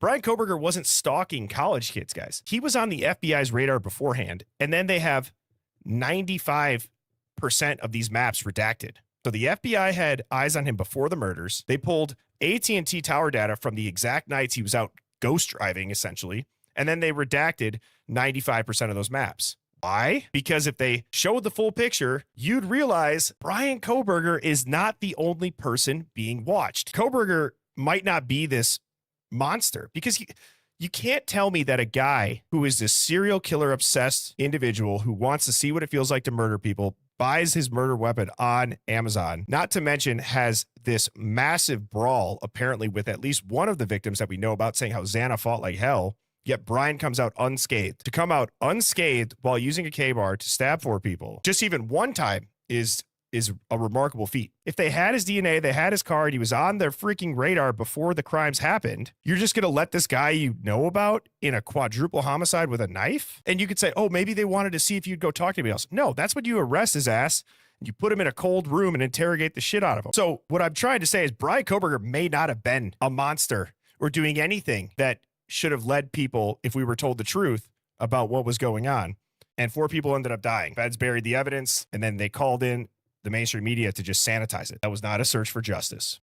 Bryan Kohberger wasn't stalking college kids, guys. He was on the FBI's radar beforehand, and then they have 95% of these maps redacted. So the FBI had eyes on him before the murders. They pulled AT&T tower data from the exact nights he was out ghost driving, essentially, and then they redacted 95% of those maps. Why? Because if they showed the full picture, you'd realize Bryan Kohberger is not the only person being watched. Kohberger might not be this monster because you can't tell me that a guy who is this serial killer obsessed individual who wants to see what it feels like to murder people buys his murder weapon on Amazon, not to mention has this massive brawl apparently with at least one of the victims that we know about, saying how Xana fought like hell. Yet Bryan comes out unscathed. To come out unscathed while using a K-bar to stab 4 people, just even one time, is a remarkable feat. If they had his DNA, they had his card, he was on their freaking radar before the crimes happened, you're just going to let this guy you know about in a quadruple homicide with a knife? And you could say, oh, maybe they wanted to see if you'd go talk to anybody else. No, that's when you arrest his ass. You put him in a cold room and interrogate the shit out of him. So what I'm trying to say is Bryan Kohberger may not have been a monster or doing anything that should have led people, if we were told the truth about what was going on. And 4 people ended up dying. Feds buried the evidence, and then they called in the mainstream media to just sanitize it. That was not a search for justice.